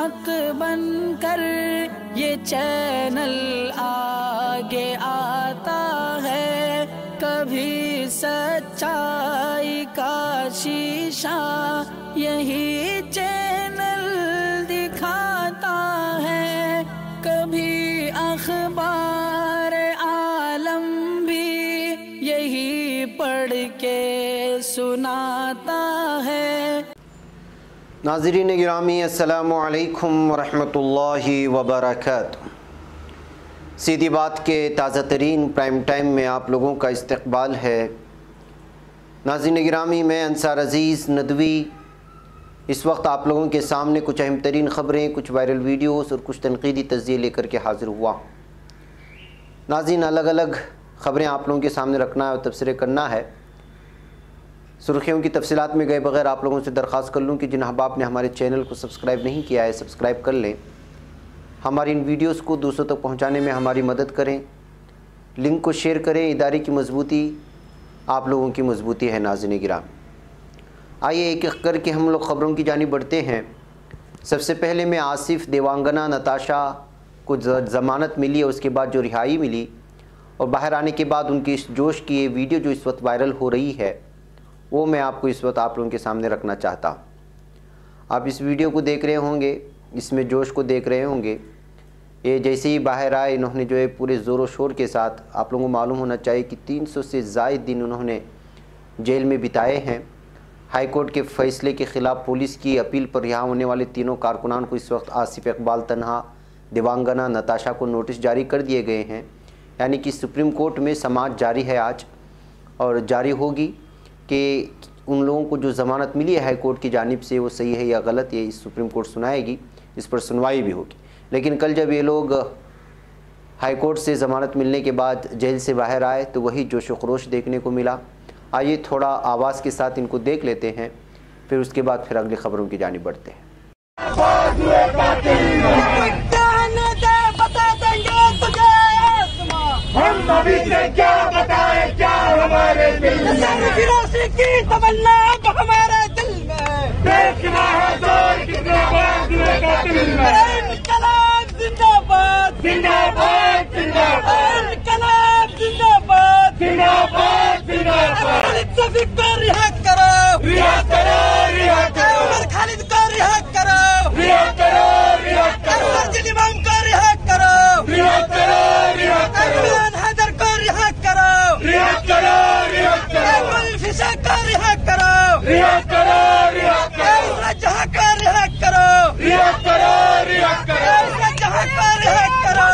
मिसाक बनकर ये चैनल आगे आता है, कभी सच्चाई का शीशा यही चैनल दिखाता है, कभी अखबार आलम भी यही पढ़ के सुनाता है। नाज़रीन गिरामी, अस्सलामु अलैकुम वरहमतुल्लाहि वबरकातुहू। सीधी बात के ताज़ा तरीन प्राइम टाइम में आप लोगों का इस्तकबाल है। नाज़रीन गिरामी, मैं अंसार अज़ीज़ नदवी इस वक्त आप लोगों के सामने कुछ अहम तरीन ख़बरें, कुछ वायरल वीडियोस और कुछ तनक़ीदी तज़्ज़िये लेकर के हाज़िर हुआ। नाज़रीन, अलग अलग ख़बरें आप लोगों के सामने रखना है और तबसरे करना है। सुर्खियों की तफसीलात में गए बगैर आप लोगों से दरख्वास्त कर लूँ कि जिन अहबाब ने हमारे चैनल को सब्सक्राइब नहीं किया है, सब्सक्राइब कर लें। हमारी इन वीडियोस को दूसरों तक पहुंचाने में हमारी मदद करें। लिंक को शेयर करें। इदारे की मजबूती आप लोगों की मजबूती है। नाज़रीन गिराम, आइए एक एक करके हम लोग ख़बरों की जानिब बढ़ते हैं। सबसे पहले मैं आसिफ, देवांगना, नताशा को ज़मानत मिली और उसके बाद जो रिहाई मिली और बाहर आने के बाद उनकी इस जोश की ये वीडियो जो इस वक्त वायरल हो रही है, वो मैं आपको इस वक्त आप लोगों के सामने रखना चाहता हूँ। आप इस वीडियो को देख रहे होंगे, इसमें जोश को देख रहे होंगे। ये जैसे ही बाहर आए, इन्होंने जो है पूरे ज़ोर व शोर के साथ, आप लोगों को मालूम होना चाहिए कि 300 से ज़ायद दिन उन्होंने जेल में बिताए हैं। हाई कोर्ट के फ़ैसले के ख़िलाफ़ पुलिस की अपील पर रिहा होने वाले तीनों कारकुनान को इस वक्त आसिफ इकबाल तन्हा, देवांगना, नताशा को नोटिस जारी कर दिए गए हैं। यानी कि सुप्रीम कोर्ट में समाअत जारी है आज और जारी होगी कि उन लोगों को जो ज़मानत मिली है हाई कोर्ट की जानिब से वो सही है या गलत, ये इस सुप्रीम कोर्ट सुनाएगी, इस पर सुनवाई भी होगी। लेकिन कल जब ये लोग हाई कोर्ट से ज़मानत मिलने के बाद जेल से बाहर आए तो वही जोश व खरोश देखने को मिला। आइए थोड़ा आवाज़ के साथ इनको देख लेते हैं, फिर उसके बाद फिर अगली ख़बरों की जानिब बढ़ते हैं। हम अभी से क्या बताएं, क्या हमारे दिल में की तमन्ना हमारे दिल में देखना है जोर कितना बाज़ुए का दिल में। इनकलाब जिंदाबाद, जिंदाबाद, जिंदाबाद, इनकलाब जिंदाबाद, जिंदाबाद, जिंदाबाद। खालिद शफीक को रिहा करो, रिहा करो, रिहा करो। उमर खालिद को रिहा करो, रिहा करो, रिहा करो। सरजिल इमाम को रिहा करो, रिहा करो, रिहा करो। हैदर को रिहा करो, रिहा करो, रिहा करो। मुल्फिशा को रिहा करो, रिहा करो, रिहा करो। जहां को रिहा करो, रिहा करो, रिहा करो। जहां को रिहा करो,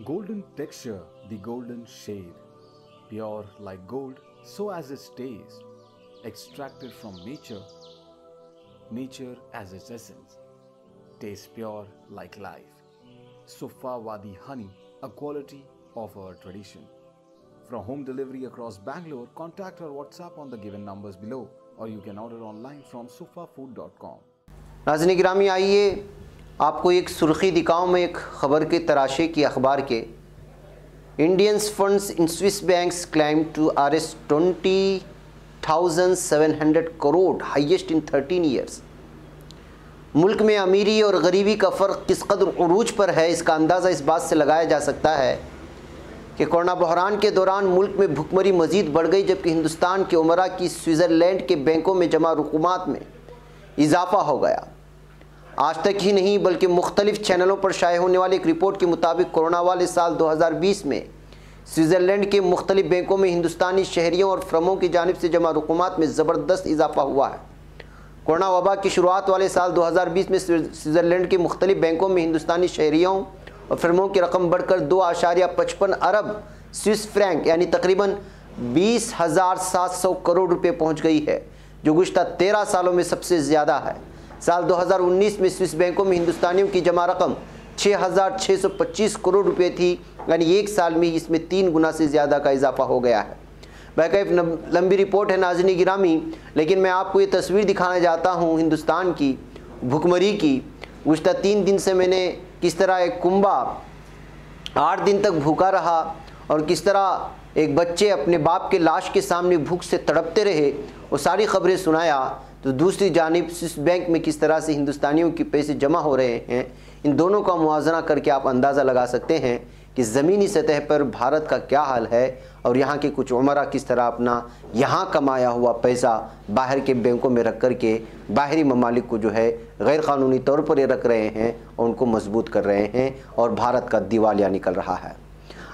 Golden texture, the golden shade, pure like gold, so as it stays, extracted from nature, nature as its essence, tastes pure like life. Sufa Wadi honey, a quality of our tradition. For home delivery across Bangalore, contact our WhatsApp on the given numbers below, or you can order online from sufafood.com. नाज़रीन गिरामी, आइए आपको एक सुर्खी दिखाऊं मैं एक ख़बर के तराशे की अखबार के। Indians funds in Swiss banks climb to अरेस्ट 20,700 करोड़, हाईएस्ट इन 13 ईयर्स। मुल्क में अमीरी और गरीबी का फ़र्क किस कदर उरूज पर है, इसका अंदाज़ा इस बात से लगाया जा सकता है कि कोरोना बहरान के दौरान मुल्क में भुखमरी मज़ीद बढ़ गई, जबकि हिंदुस्तान के उमरा की स्विट्ज़रलैंड के बैंकों में जमा रुकुमात में इजाफ़ा हो गया। आज तक ही नहीं बल्कि मुख्तलिफ चैनलों पर शाये होने वाली एक रिपोर्ट के मुताबिक कोरोना वाले साल 2020 में स्विट्ज़रलैंड के मुख्तलिफ बैंकों में हिंदुस्तानी शहरियों और फर्मों की जानिब से जमा रुकुमात में ज़बरदस्त इजाफा हुआ है। कोरोना वबा की शुरुआत वाले साल 2020 में स्विट्ज़रलैंड के मुख्तलिफ बैंकों में हिंदुस्तानी शहरियों और फर्मों की रकम बढ़कर 2.55 अरब स्विस फ्रैंक यानी तकरीबन 20,700 करोड़ रुपये पहुँच गई है, जो गुज़श्ता 13 सालों में सबसे ज़्यादा है। साल 2019 में स्विस बैंकों में हिंदुस्तानियों की जमा रकम 6,625 करोड़ रुपए थी, यानी एक साल में इसमें 3 गुना से ज़्यादा का इजाफा हो गया है। बैकअप लंबी रिपोर्ट है नाज़रीन गिरामी, लेकिन मैं आपको ये तस्वीर दिखाना चाहता हूँ हिंदुस्तान की भुखमरी की। गुज़श्ता 3 दिन से मैंने किस तरह एक कुंबा 8 दिन तक भूखा रहा और किस तरह एक बच्चे अपने बाप के लाश के सामने भूख से तड़पते रहे, वो सारी खबरें सुनाया। तो दूसरी जानिब स्विस बैंक में किस तरह से हिंदुस्तानियों के पैसे जमा हो रहे हैं, इन दोनों का मुआवजा करके आप अंदाज़ा लगा सकते हैं कि ज़मीनी सतह पर भारत का क्या हाल है और यहाँ के कुछ उमरा किस तरह अपना यहाँ कमाया हुआ पैसा बाहर के बैंकों में रख कर के बाहरी ममालिक को जो है गैर कानूनी तौर पर ये रख रहे हैं और उनको मजबूत कर रहे हैं और भारत का दिवालिया निकल रहा है।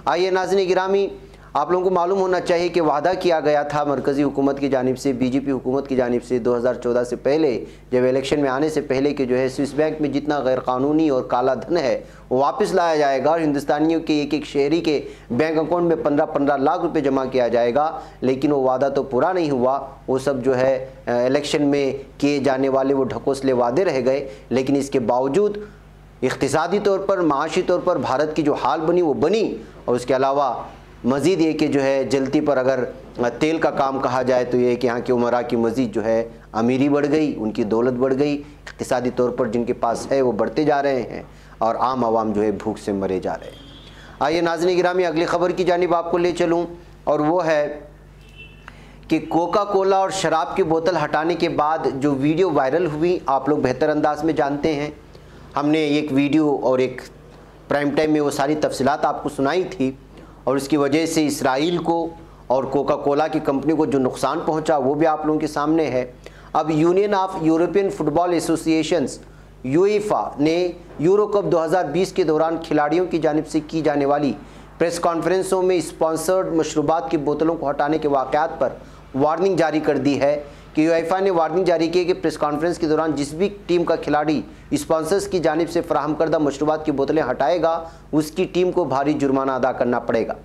आइए नाज़रीन गिरामी, आप लोगों को मालूम होना चाहिए कि वादा किया गया था मरकज़ी हुकूमत की जानिब से, बीजेपी हुकूमत की जानिब से 2014 से पहले, जब इलेक्शन में आने से पहले कि जो है स्विस बैंक में जितना गैर कानूनी और काला धन है वो वापस लाया जाएगा और हिंदुस्तानियों के एक एक शहरी के बैंक अकाउंट में 15-15 लाख रुपए जमा किया जाएगा। लेकिन वो वादा तो पूरा नहीं हुआ, वो सब जो है इलेक्शन में किए जाने वाले वो ढकोसले वादे रह गए। लेकिन इसके बावजूद इक़्तिसादी तौर पर, माशी तौर पर भारत की जो हाल बनी वो बनी। और उसके अलावा मज़ीद ये कि जो है जलती पर अगर तेल का काम कहा जाए तो ये कि यहाँ के उमरा की मज़ीद जो है अमीरी बढ़ गई, उनकी दौलत बढ़ गई, इक़्तिसादी तौर पर जिनके पास है वो बढ़ते जा रहे हैं और आम आवाम जो है भूख से मरे जा रहे हैं। आइए नाज़रीन गिरामी, अगली ख़बर की जानिब आपको ले चलूँ और वो है कि कोका कोला और शराब की बोतल हटाने के बाद जो वीडियो वायरल हुई, आप लोग बेहतर अंदाज में जानते हैं। हमने एक वीडियो और एक प्राइम टाइम में वो सारी तफसीलात आपको सुनाई थी और उसकी वजह से इसराइल को और कोका कोला की कंपनी को जो नुकसान पहुंचा वो भी आप लोगों के सामने है। अब union of European football associations UEFA ने यूरो कप 2020 के दौरान खिलाड़ियों की जानिब से की जाने वाली प्रेस कॉन्फ्रेंसों में स्पॉन्सर्ड मशरूबात की बोतलों को हटाने के वाक़यात पर वार्निंग जारी कर दी है कि यूएफा ने वार्निंग जारी की कि प्रेस कॉन्फ्रेंस के दौरान जिस भी टीम का खिलाड़ी स्पॉन्सर्स की जानिब से फराहम करदा मशरूबात की बोतलें हटाएगा उसकी टीम को भारी जुर्माना अदा करना पड़ेगा।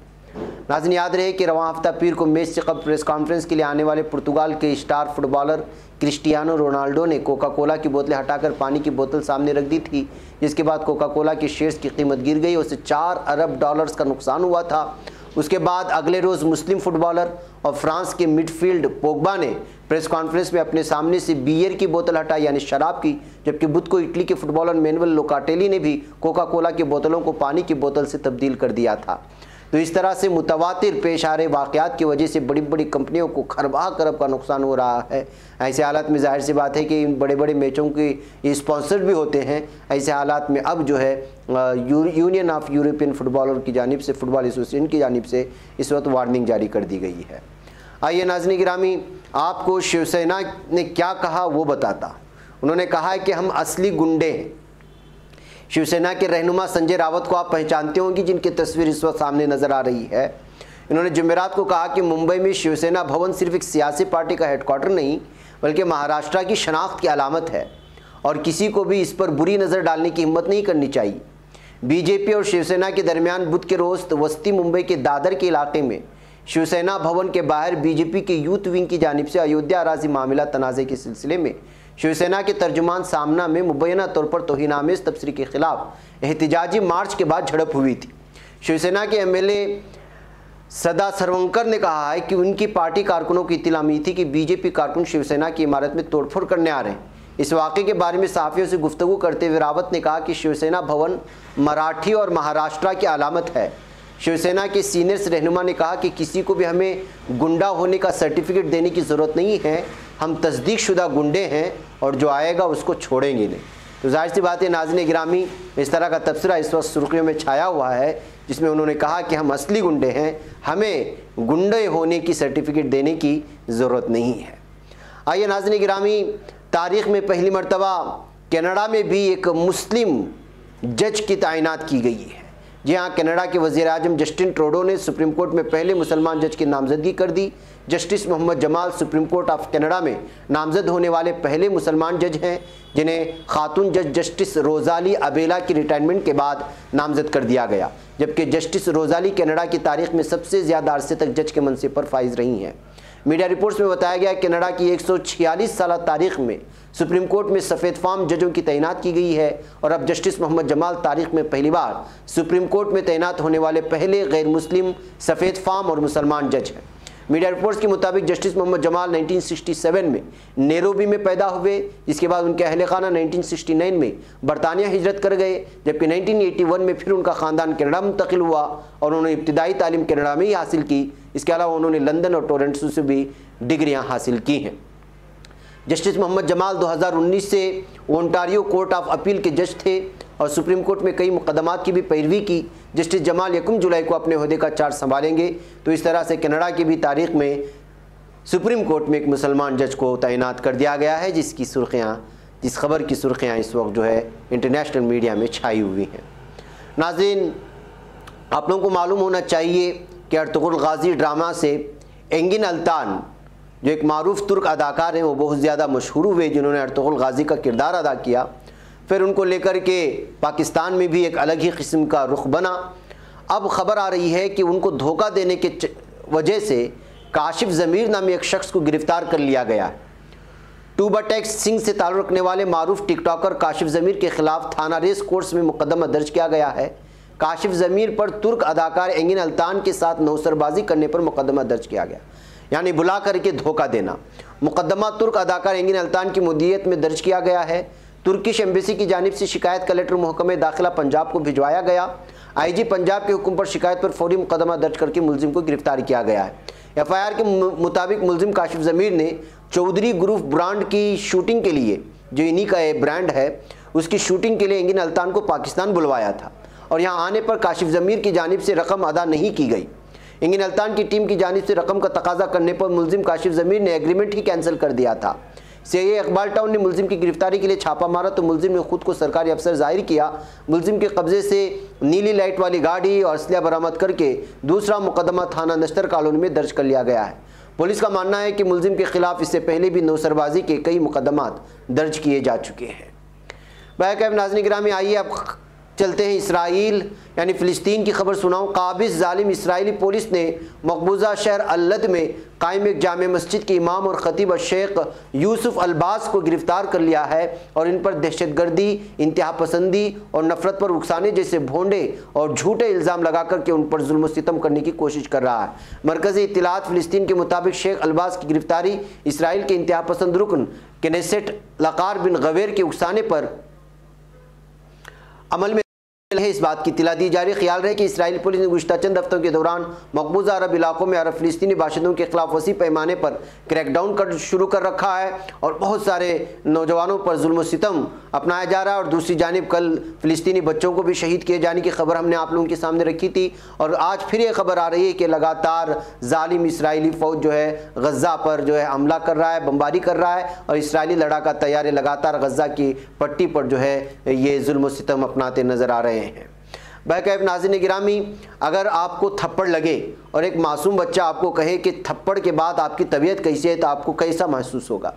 नाज़रीन याद रहे कि रवां हफ्ता पीर को मैच से कबल प्रेस कॉन्फ्रेंस के लिए आने वाले पुर्तगाल के स्टार फुटबॉलर क्रिस्टियानो रोनाल्डो ने कोका कोला की बोतलें हटाकर पानी की बोतल सामने रख दी थी, जिसके बाद कोका कोला के शेयर्स की कीमत गिर गई और उसे $4 अरब का नुकसान हुआ था। उसके बाद अगले रोज़ मुस्लिम फुटबॉलर और फ्रांस के मिडफील्ड पोग्बा ने प्रेस कॉन्फ्रेंस में अपने सामने से बियर की बोतल हटाई, यानी शराब की, जबकि बुध को इटली के फुटबॉलर मैनुअल लोकाटेली ने भी कोका कोला की बोतलों को पानी की बोतल से तब्दील कर दिया था। तो इस तरह से मुतवातिर पेश आ रहे वाक़यात की वजह से बड़ी बड़ी कंपनियों को खरबा खरब का नुकसान हो रहा है। ऐसे हालात में जाहिर सी बात है कि इन बड़े बड़े मैचों के ये स्पॉन्सर्ड भी होते हैं। ऐसे हालात में अब जो है यूनियन ऑफ यूरोपियन फुटबॉलर की जानिब से, फुटबॉल एसोसिएशन की जानिब से इस वक्त वार्निंग जारी कर दी गई है। आइए नाज़रीन गिरामी, आपको शिवसेना ने क्या कहा वो बताता। उन्होंने कहा है कि हम असली गुंडे हैं। शिवसेना के रहनुमा संजय रावत को आप पहचानते होंगे, जिनकी तस्वीर इस वक्त सामने नजर आ रही है। इन्होंने जुमेरात को कहा कि मुंबई में शिवसेना भवन सिर्फ एक सियासी पार्टी का हेडक्वार्टर नहीं बल्कि महाराष्ट्र की शनाख्त की अलामत है और किसी को भी इस पर बुरी नज़र डालने की हिम्मत नहीं करनी चाहिए। बीजेपी और शिवसेना के दरमियान बुध के रोज वस्ती मुंबई के दादर के इलाके में शिवसेना भवन के बाहर बीजेपी के यूथ विंग की जानिब से अयोध्या अराजी मामला तनाज़े के सिलसिले में शिवसेना के तर्जुमान सामना में मुबैना तौर पर तौहीन-आमेज़ तबसरे के खिलाफ एहतिजाजी मार्च के बाद झड़प हुई थी। शिवसेना के एमएलए सदा सरवंकर ने कहा है कि उनकी पार्टी कारकुनों की इत्तला मिली थी कि बीजेपी कारकुन शिवसेना की इमारत में तोड़फोड़ करने आ रहे हैं। इस वाक़े के बारे में सहाफ़ियों से गुफ्तगू करते हुए रावत ने कहा कि शिवसेना भवन मराठी और महाराष्ट्र की अलामत है। शिवसेना के सीनियर्स रहनुमा ने कहा कि किसी को भी हमें गुंडा होने का सर्टिफिकेट देने की ज़रूरत नहीं है, हम तस्दीक शुदा गुंडे हैं और जो आएगा उसको छोड़ेंगे नहीं। तो जाहिर सी बात है नाज़रीन गिरामी, इस तरह का तबसरा इस वक्त सुर्खियों में छाया हुआ है, जिसमें उन्होंने कहा कि हम असली गुंडे हैं, हमें गुंडे होने की सर्टिफिकेट देने की ज़रूरत नहीं है। आइए नाज़रीन गिरामी, तारीख़ में पहली मरतबा कनाडा में भी एक मुस्लिम जज की तैनात की गई है। जी हाँ, कनाडा के वज़ीर आज़म जस्टिन ट्रूडो ने सुप्रीम कोर्ट में पहले मुसलमान जज की नामजदगी कर दी। Justice Mohammad Jamal Supreme Court of Canada में नामजद होने वाले पहले मुसलमान जज हैं, जिन्हें खातून जज जस्टिस रोज़ाली अबेला की रिटायरमेंट के बाद नामजद कर दिया गया, जबकि जस्टिस रोज़ाली कनाडा की तारीख़ में सबसे ज़्यादा अरसे तक जज के मनसब पर फाइज रही हैं। मीडिया रिपोर्ट्स में बताया गया कि कनाडा की 146 साल तारीख़ में सुप्रीम कोर्ट में सफ़ेद फार्म जजों की तैनात की गई है और अब जस्टिस मोहम्मद जमाल तारीख़ में पहली बार सुप्रीम कोर्ट में तैनात होने वाले पहले गैर मुस्लिम सफ़ेद फार्म और मुसलमान जज हैं। मीडिया रिपोर्ट्स के मुताबिक जस्टिस मोहम्मद जमाल 1967 में नैरोबी में पैदा हुए, जिसके बाद उनके अहले खाना 1969 में बरतानिया हिजरत कर गए, जबकि 1981 में फिर उनका ख़ानदान कनाडा मुंतकिल हुआ और उन्होंने इब्तिदाई तालीम कनाडा में ही हासिल की। इसके अलावा उन्होंने लंदन और टोरंटो से भी डिग्रियाँ हासिल की हैं। जस्टिस मोहम्मद जमाल 2019 से ओंटारियो कोर्ट ऑफ अपील के जज थे और सुप्रीम कोर्ट में कई मुकदमात की भी पैरवी की। जस्टिस जमाल 1 जुलाई को अपने ओहदे का चार्ज संभालेंगे। तो इस तरह से कनाडा की भी तारीख में सुप्रीम कोर्ट में एक मुसलमान जज को तैनात कर दिया गया है, जिस खबर की सुर्खियाँ इस वक्त जो है इंटरनेशनल मीडिया में छाई हुई हैं। नाज़रीन, आप लोगों को मालूम होना चाहिए कि अर्तुगरुल गाज़ी ड्रामा से एंगिन अल्तान जो एक मारूफ तुर्क अदाकार हैं वो बहुत ज़्यादा मशहूर हुए, जिन्होंने अर्तुगरुल गाज़ी का किरदार अदा किया। फिर उनको लेकर के पाकिस्तान में भी एक अलग ही किस्म का रुख बना। अब ख़बर आ रही है कि उनको धोखा देने के वजह से काशिफ ज़मीर नामी एक शख्स को गिरफ़्तार कर लिया गया है। टूबाटेक्स सिंह से ताल्लुक़ रखने वाले मारूफ टिकटॉकर काशिफ ज़मीर के ख़िलाफ़ थाना रेस कोर्स में मुकदमा दर्ज किया गया है। काशिफ ज़मीर पर तुर्क अदाकार एंगिन अल्तान के साथ नौसरबाजी करने पर मुकदमा दर्ज किया गया, यानी बुला करके धोखा देना। मुकदमा तुर्क अदाकार एंगिन अल्तान की मुद्दियत में दर्ज किया गया है। तुर्किश एम्बेसी की जानिब से शिकायत कलेक्टर महकमे दाखिला पंजाब को भिजवाया गया। आईजी पंजाब के हुक्म पर शिकायत पर फौरी मुकदमा दर्ज करके मुलजिम को गिरफ्तार किया गया है। एफआईआर के मुताबिक मुलजिम काशिफ ज़मीर ने चौधरी ग्रुप ब्रांड की शूटिंग के लिए, जो इन्हीं का ब्रांड है, उसकी शूटिंग के लिए एंगिन अल्तान को पाकिस्तान बुलवाया था और यहाँ आने पर काशिफ ज़मीर की जानिब से रकम अदा नहीं की गई। एंगिन अल्तान की टीम की जानिब से रकम का तकाजा करने पर मुलजिम काशिफ ज़मीर ने एग्रीमेंट ही कैंसिल कर दिया था। सीआईए इकबाल टाउन ने मुलजिम की गिरफ्तारी के लिए छापा मारा तो मुलजिम ने खुद को सरकारी अफसर जाहिर किया। मुलजिम के कब्जे से नीली लाइट वाली गाड़ी और असलिया बरामद करके दूसरा मुकदमा थाना नश्तर कॉलोनी में दर्ज कर लिया गया है। पुलिस का मानना है कि मुलजिम के खिलाफ इससे पहले भी नौसरबाजी के कई मुकदमात दर्ज किए जा चुके हैं। बैकअप नाज़रीन गिरामी, आइए अब चलते हैं इसराइल यानी फ़िलिस्तीन की खबर सुनाऊं। काबिज़ जालिम इसराइली पुलिस ने मकबूजा शहर अल्लद में कायम एक जामे मस्जिद के इमाम और ख़तीब शेख यूसुफ अल्बास को गिरफ़्तार कर लिया है और इन पर दहशतगर्दी, इंतहा पसंदी और नफ़रत पर उकसाने जैसे भोंडे और झूठे इल्ज़ाम लगा कर के उन पर जुल्म सितम करने की कोशिश कर रहा है। मरकज़ी इत्तलात फ़िलिस्तीन के मुताबिक शेख अल्बास की गिरफ़्तारी इसराइल के इंतहा पसंद रुकन केनेसेट लकार बिन गवेर के उकसाने पर अमल में है। इस बात की इत्तला दी जा रही है। ख्याल रहे कि इसराइली पुलिस ने गुज़िश्ता चंद हफ्तों के दौरान मकबूजा अरब इलाकों में अरब फ़िलिस्तीनी बाशिंदों के खिलाफ वसी पैमाने पर क्रैकडाउन शुरू कर रखा है और बहुत सारे नौजवानों पर जुल्म सितम अपनाया जा रहा है। और दूसरी जानिब कल फ़िलिस्तीनी बच्चों को भी शहीद किए जाने की खबर हमने आप लोगों के सामने रखी थी और आज फिर ये खबर आ रही है कि लगातार जालिम इसराइली फ़ौज जो है गज़ा पर जो है हमला कर रहा है, बमबारी कर रहा है और इसराइली लड़ाका तैयारे लगातार गज़ा की पट्टी पर जो है ये जुल्म सितम अपनाते नज़र आ रहे हैं। बैकअप नाज़रीन गिरामी, अगर आपको थप्पड़ लगे और एक मासूम बच्चा आपको कहे कि थप्पड़ के बाद आपकी तबीयत कैसी है तो आपको कैसा महसूस होगा?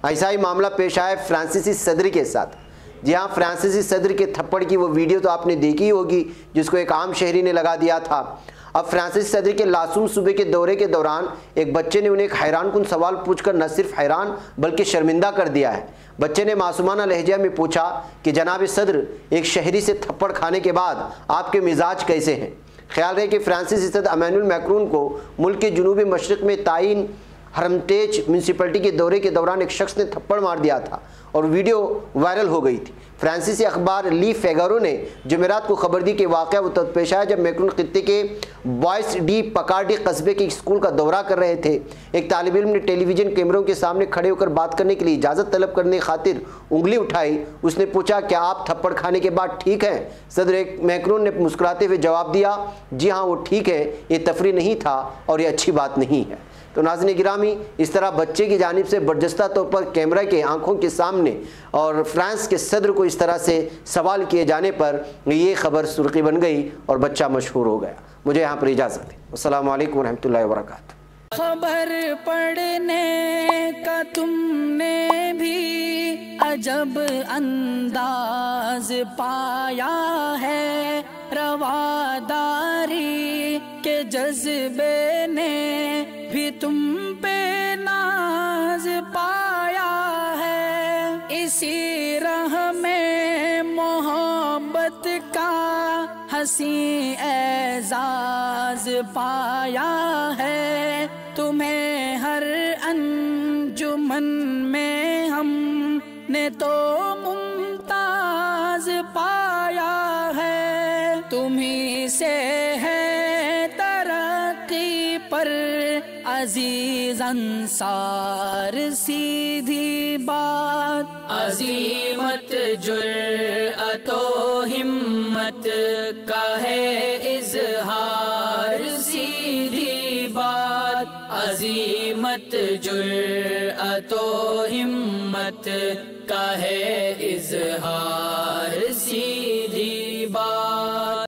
ऐसा ही मामला पेश आया फ्रांसीसी सदर के साथ। जी हाँ, फ्रांसीसी सदर के थप्पड़ की वो वीडियो तो आपने देखी होगी जिसको एक आम शहरी ने लगा दिया था। अब फ्रांसीसी सदर के लासूम सूबे के दौरे के दौरान एक बच्चे ने उन्हें एक हैरानकुन सवाल पूछकर न सिर्फ हैरान बल्कि शर्मिंदा कर दिया है। बच्चे ने मासूमाना लहजे में पूछा कि जनाब सदर, एक शहरी से थप्पड़ खाने के बाद आपके मिजाज कैसे हैं? ख्याल रहे कि फ्रांसीसी सदर इमैनुअल मैक्रोन को मुल्क के जनूबी मशरक़ में ताइन हरमटेज म्यूनसिपलिटी के दौरे के दौरान एक शख्स ने थप्पड़ मार दिया था और वीडियो वायरल हो गई थी। फ्रांसीसी अखबार ली फेगारो ने जुमेरात को खबर दी कि वाक़या वो तब पेश आया जब मैक्रोन खित्ते के बॉयस डी पकार्डी कस्बे के स्कूल का दौरा कर रहे थे। एक तालिब इल्म ने टेलीविज़न कैमरों के सामने खड़े होकर बात करने के लिए इजाज़त तलब करने की खातिर उंगली उठाई। उसने पूछा, क्या आप थप्पड़ खाने के बाद ठीक हैं? सदर मैक्रोन ने मुस्कुराते हुए जवाब दिया, जी हाँ वो ठीक है, ये तफरी नहीं था और ये अच्छी बात नहीं है। तो नाज़रीन गिरामी, इस तरह बच्चे की जानिब से बर्जस्ता तौर पर कैमरा के आंखों के सामने और फ्रांस के सदर को इस तरह से सवाल किए जाने पर ये खबर सुर्खी बन गई और बच्चा मशहूर हो गया। मुझे यहाँ पर इजाज़त है। अस्सलामु अलैकुम रहमतुल्लाहि व बरकातुहू। खबर पढ़ने का तुमने भी अजब अंदाज पाया है, रवादारी के जज्बे ने भी तुम पे नाज पाया है। इसी राह में मोहब्बत का हसी एजाज पाया है तुम्हें हर अंजुमन में हमने तो मुमताज पाया है। तुम्ही से है तरक्की पर अजीज अंसार सीधी बात, अजीमत जुर्अतो हिम्मत का है इजहार सीधी बात, अजीमत जुर्अतो हिम्मत का है इजहार सीधी बात।